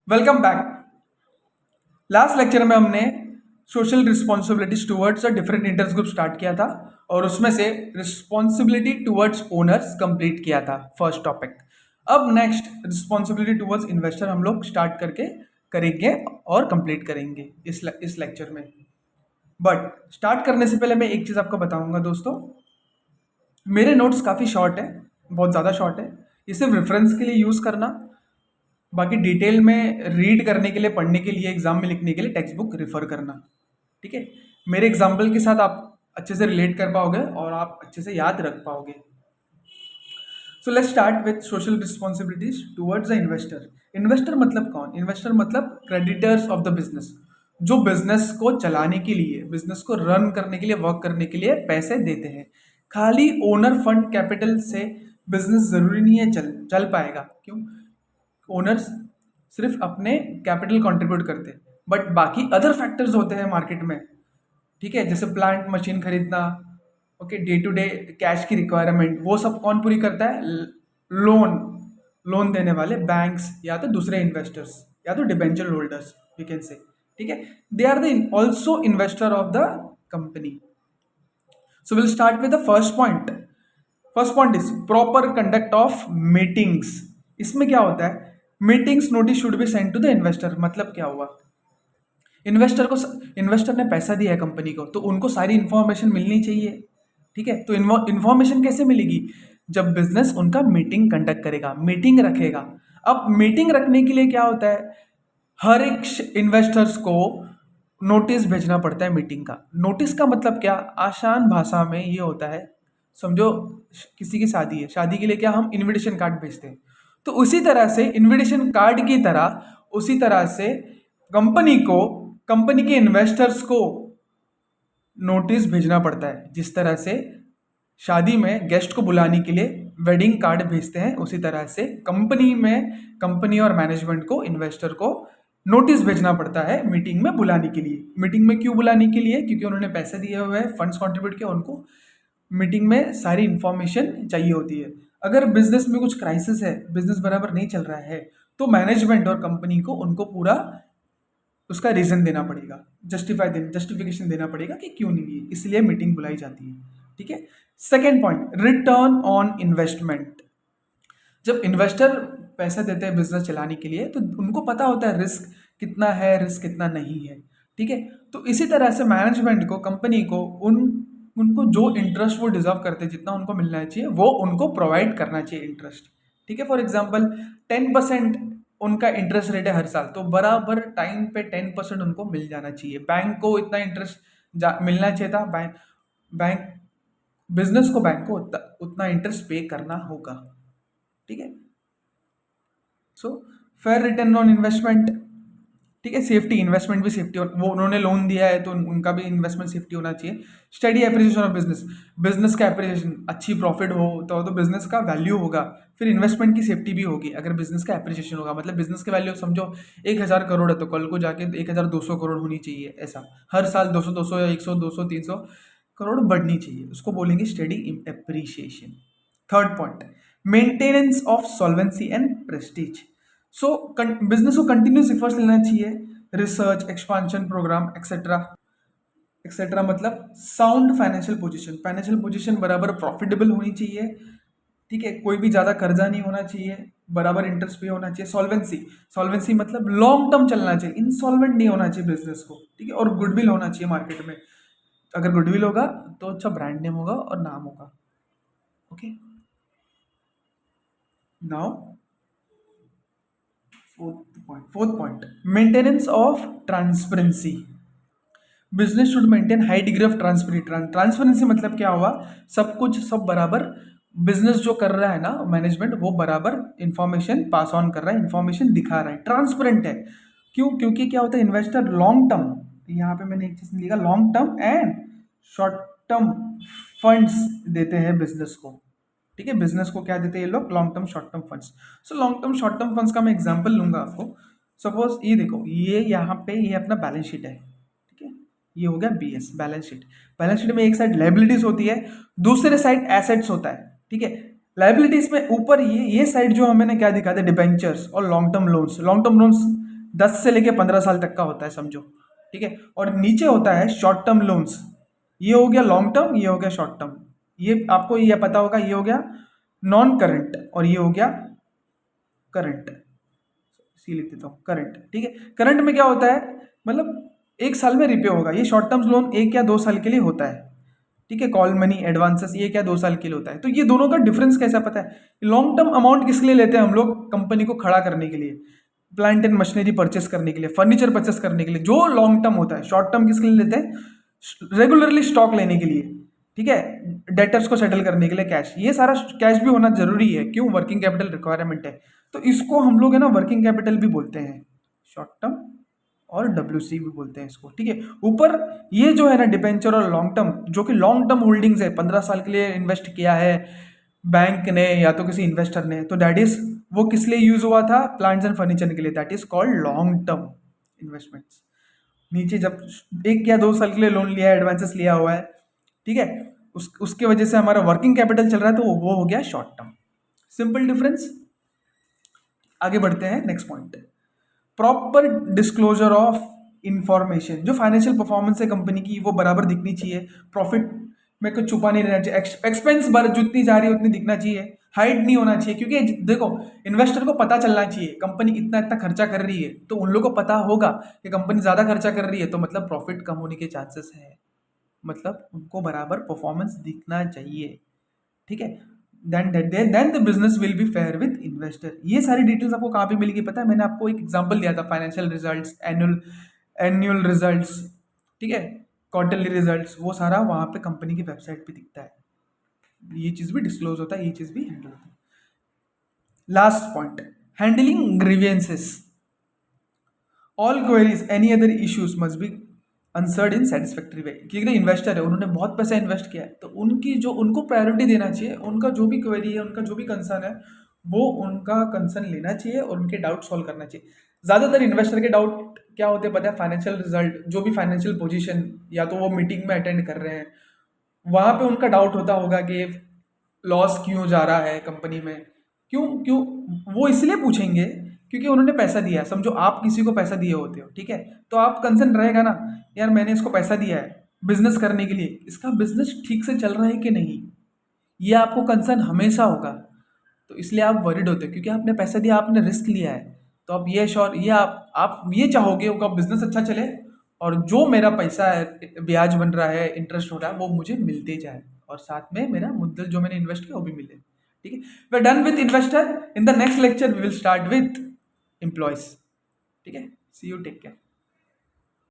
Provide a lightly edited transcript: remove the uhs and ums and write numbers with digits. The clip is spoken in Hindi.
Welcome back. लास्ट लेक्चर में हमने social responsibilities towards a different interest group start किया था और उसमें से रिस्पॉन्सिबिलिटी टुवर्ड्स ओनर्स कंप्लीट किया था फर्स्ट टॉपिक। अब नेक्स्ट रिस्पॉन्सिबिलिटी टुवर्ड्स इन्वेस्टर हम लोग स्टार्ट करके करेंगे और कंप्लीट करेंगे इस लेक्चर में। बट स्टार्ट करने से पहले मैं एक चीज़ आपको बताऊंगा दोस्तों। मेरे नोट्स काफ़ी शॉर्ट है, बहुत ज़्यादा शॉर्ट है। ये सिर्फ रेफरेंस के लिए यूज़ करना, बाकी डिटेल में रीड करने के लिए, पढ़ने के लिए, एग्जाम में लिखने के लिए टेक्स्ट बुक रिफर करना। ठीक है, मेरे एग्जाम्पल के साथ आप अच्छे से रिलेट कर पाओगे और आप अच्छे से याद रख पाओगे। So let's start with social responsibilities towards the investor. Investor मतलब कौन? इन्वेस्टर मतलब क्रेडिटर्स ऑफ द बिजनेस, जो बिजनेस को चलाने के लिए, बिजनेस को रन करने के लिए, वर्क करने के लिए पैसे देते हैं। खाली ओनर फंड कैपिटल से बिजनेस जरूरी नहीं है चल चल पाएगा। क्यों? ओनर्स सिर्फ अपने कैपिटल कंट्रीब्यूट करते हैं, बट बाकी अदर फैक्टर्स होते हैं मार्केट में। ठीक है, जैसे प्लांट मशीन खरीदना, okay, day to day cash की रिक्वायरमेंट, वो सब कौन पूरी करता है? लोन लोन देने वाले बैंक्स या तो दूसरे इन्वेस्टर्स या तो डिबेंचर होल्डर्स वी कैन से। ठीक है, they are the also investor of the company. So will start with the first point. First point is proper conduct of meetings. इसमें क्या होता है? Meetings notice should be send to the investor. मतलब क्या हुआ? इन्वेस्टर को, इन्वेस्टर ने पैसा दिया है कंपनी को, तो उनको सारी इंफॉर्मेशन मिलनी चाहिए। ठीक है, तो इंफॉर्मेशन कैसे मिलेगी? जब बिजनेस उनका मीटिंग कंडक्ट करेगा, मीटिंग रखेगा। अब मीटिंग रखने के लिए क्या होता है? हर एक इन्वेस्टर्स को नोटिस भेजना पड़ता है मीटिंग का। नोटिस का मतलब क्या? आसान भाषा में ये होता है, समझो किसी की शादी है, शादी के लिए क्या हम इनविटेशन कार्ड भेजते हैं, तो उसी तरह से इनविटेशन कार्ड की तरह, उसी तरह से कंपनी को, कंपनी के इन्वेस्टर्स को नोटिस भेजना पड़ता है। जिस तरह से शादी में गेस्ट को बुलाने के लिए वेडिंग कार्ड भेजते हैं, उसी तरह से कंपनी में, कंपनी और मैनेजमेंट को, इन्वेस्टर को नोटिस भेजना पड़ता है मीटिंग में बुलाने के लिए। मीटिंग में क्यों बुलाने के लिए? क्योंकि उन्होंने पैसे दिए हुए हैं, फंड्स कंट्रीब्यूट किया, उनको मीटिंग में सारी इंफॉर्मेशन चाहिए होती है। अगर बिजनेस में कुछ क्राइसिस है, बिजनेस बराबर नहीं चल रहा है, तो मैनेजमेंट और कंपनी को उनको पूरा उसका रीजन देना पड़ेगा, जस्टिफिकेशन देना पड़ेगा कि क्यों नहीं है, इसलिए मीटिंग बुलाई जाती है। ठीक है, second point, return on investment. जब इन्वेस्टर पैसा देते हैं बिजनेस चलाने के लिए, तो उनको पता होता है रिस्क कितना है, रिस्क कितना नहीं है। ठीक है, तो इसी तरह से मैनेजमेंट को, कंपनी को, उनको जो इंटरेस्ट वो डिजर्व करते हैं, जितना उनको मिलना चाहिए, वो उनको प्रोवाइड करना चाहिए इंटरेस्ट। ठीक है, फॉर एग्जाम्पल 10% उनका इंटरेस्ट रेट है हर साल, तो बराबर टाइम पे 10% उनको मिल जाना चाहिए। बैंक को इतना इंटरेस्ट मिलना चाहिए था, बैंक बिजनेस को, बैंक को उतना इंटरेस्ट पे करना होगा। ठीक है, so fair return on investment. ठीक है, सेफ्टी, इन्वेस्टमेंट भी सेफ्टी, और वो उन्होंने लोन दिया है तो उनका भी इन्वेस्टमेंट सेफ्टी होना चाहिए। Study appreciation of business, business का एप्रिसिएशन, अच्छी प्रॉफिट हो तो बिजनेस का वैल्यू होगा, फिर इन्वेस्टमेंट की सेफ्टी भी होगी। अगर बिजनेस का एप्रिसिएशन होगा, मतलब बिजनेस की वैल्यू समझो 1000 करोड़ है, तो कल को जाके 1200 करोड़ होनी चाहिए। ऐसा हर साल 200 या 100 200 300 करोड़ बढ़नी चाहिए, उसको बोलेंगे steady appreciation. Third point, maintenance of solvency and prestige. So business को कंटिन्यूस एफर्ट्स लेना चाहिए, research, expansion program, etcetera etcetera. मतलब sound financial position, financial position बराबर प्रॉफिटेबल होनी चाहिए। ठीक है, कोई भी ज़्यादा कर्जा नहीं होना चाहिए, बराबर इंटरेस्ट पे होना चाहिए। सॉल्वेंसी, सॉल्वेंसी मतलब लॉन्ग टर्म चलना चाहिए, इंसॉल्वेंट नहीं होना चाहिए बिजनेस को। ठीक है, और गुडविल होना चाहिए मार्केट में। अगर गुडविल होगा तो अच्छा ब्रांड नेम होगा और नाम होगा। Okay, now fourth point, maintenance of transparency. Business should maintain high degree of transparency मतलब क्या हुआ? सब कुछ, सब बराबर बिजनेस जो कर रहा है ना मैनेजमेंट, वो बराबर इंफॉर्मेशन पास ऑन कर रहा है, इंफॉर्मेशन दिखा रहा है, ट्रांसपेरेंट है। क्यों? क्योंकि क्या होता है, इन्वेस्टर लॉन्ग टर्म, यहाँ पे मैंने एक चीज लिखा, long term and short term funds देते हैं बिजनेस को। ठीक है, बिजनेस को क्या देते हैं ये लोग? Long term, short term funds. So long term, short term funds का मैं एग्जांपल लूंगा आपको। सपोज ये देखो, ये यहाँ पे ये अपना बैलेंस शीट है। ठीक है, ये हो गया BS, balance sheet. Balance sheet में एक साइड लायबिलिटीज होती है, दूसरे साइड एसेट्स होता है। ठीक है, लायबिलिटीज में ऊपर ये साइड जो मैंने क्या दिखा था, डिबेंचर्स और long term loans. Long term loans 10 से लेके 15 साल तक का होता है समझो, ठीक है। और नीचे होता है शॉर्ट टर्म लोन्स, ये हो गया लॉन्ग टर्म, ये हो गया शॉर्ट टर्म। ये आपको ये पता होगा, ये हो गया नॉन करंट और ये हो गया करंट, सी लिख देता हूँ करंट, ठीक है। करंट में क्या होता है, मतलब 1 साल में रिपे होगा। ये शॉर्ट टर्म लोन 1 या 2 साल के लिए होता है, ठीक है। कॉल मनी एडवांसेस ये क्या 2 साल के लिए होता है। तो ये दोनों का डिफरेंस कैसा पता है। लॉन्ग टर्म अमाउंट किस लिए लेते हैं हम लोग, कंपनी को खड़ा करने के लिए, प्लांट एंड मशीनरी परचेस करने के लिए, फर्नीचर परचेस करने के लिए, जो लॉन्ग टर्म होता है। शॉर्ट टर्म किसके लिए लेते हैं, रेगुलरली स्टॉक लेने के लिए, ठीक है, डेटर्स को सेटल करने के लिए कैश। ये सारा कैश भी होना जरूरी है, क्यों, वर्किंग कैपिटल रिक्वायरमेंट है। तो इसको हम लोग है ना वर्किंग कैपिटल भी बोलते हैं, शॉर्ट टर्म और WC भी बोलते हैं इसको, ठीक है। ऊपर ये जो है ना डिबेंचर और लॉन्ग टर्म, जो कि लॉन्ग टर्म होल्डिंग्स है, 15 साल के लिए इन्वेस्ट किया है बैंक ने या तो किसी इन्वेस्टर ने, तो दैट इज वो किस लिए यूज हुआ था, प्लांट्स एंड फर्नीचर के लिए, that is called long term investments. नीचे जब 1 या 2 साल के लिए लोन लिया है, एडवांसेस लिया हुआ है, ठीक है, उसके वजह से हमारा वर्किंग कैपिटल चल रहा है, तो वो हो गया शॉर्ट टर्म। Simple difference. आगे बढ़ते हैं, next point, proper disclosure of information. जो फाइनेंशियल परफॉर्मेंस है कंपनी की वो बराबर दिखनी चाहिए, प्रॉफिट में कुछ छुपा नहीं रहना चाहिए, एक्सपेंस बर जितनी जा रही है उतनी दिखना चाहिए, हाइड नहीं होना चाहिए। क्योंकि देखो, इन्वेस्टर को पता चलना चाहिए कंपनी इतना इतना खर्चा कर रही है, तो उन लोगों को पता होगा कि कंपनी ज़्यादा खर्चा कर रही है, तो मतलब प्रॉफिट कम होने के चांसेस है, मतलब उनको बराबर परफॉर्मेंस दिखना चाहिए, ठीक है। Then the business will be fair with investor. ये सारी डिटेल्स आपको कहाँ पे मिलेगी पता है, मैंने आपको एक एग्जांपल दिया था, फाइनेंशियल रिजल्ट्स, एनुअल रिजल्ट्स, ठीक है, क्वार्टरली रिजल्ट्स, वो सारा वहाँ पे कंपनी की वेबसाइट पे दिखता है। ये चीज़ भी डिस्क्लोज होता है, ये चीज़ भी हैंडल होता है। Last point, handling grievances, all queries any other issues must be answered in satisfactory way. क्योंकि इन्वेस्टर है, उन्होंने बहुत पैसा इन्वेस्ट किया है, तो उनकी जो उनको प्रायोरिटी देना चाहिए, उनका जो भी क्वेरी है, उनका जो भी कंसर्न है, वो उनका कंसर्न लेना चाहिए और उनके डाउट सॉल्व करना चाहिए। ज़्यादातर इन्वेस्टर के डाउट क्या होते हैं पता है, फाइनेंशियल रिजल्ट, जो भी फाइनेंशियल पोजीशन, या तो वो मीटिंग में अटेंड कर रहे हैं, वहाँ पे उनका डाउट होता होगा कि लॉस क्यों जा रहा है कंपनी में, क्यों क्यों, वो इसलिए पूछेंगे क्योंकि उन्होंने पैसा दिया है। समझो आप किसी को पैसा दिए होते हो, ठीक है, तो आप कंसर्न रहेगा ना, यार मैंने इसको पैसा दिया है बिजनेस करने के लिए, इसका बिजनेस ठीक से चल रहा है कि नहीं, ये आपको कंसर्न हमेशा होगा। तो इसलिए आप वरिड होते हो, क्योंकि आपने पैसा दिया, आपने रिस्क लिया है, तो आप ये श्योर, ये आप ये चाहोगे कि बिजनेस अच्छा चले, और जो मेरा पैसा है, ब्याज बन रहा है, इंटरेस्ट हो रहा है, वो मुझे मिलते जाए, और साथ में मेरा मुद्दल जो मैंने इन्वेस्ट किया वो भी मिले, ठीक है। We are done with investor. In the next lecture we will start with employees, ठीक है। See you, take care.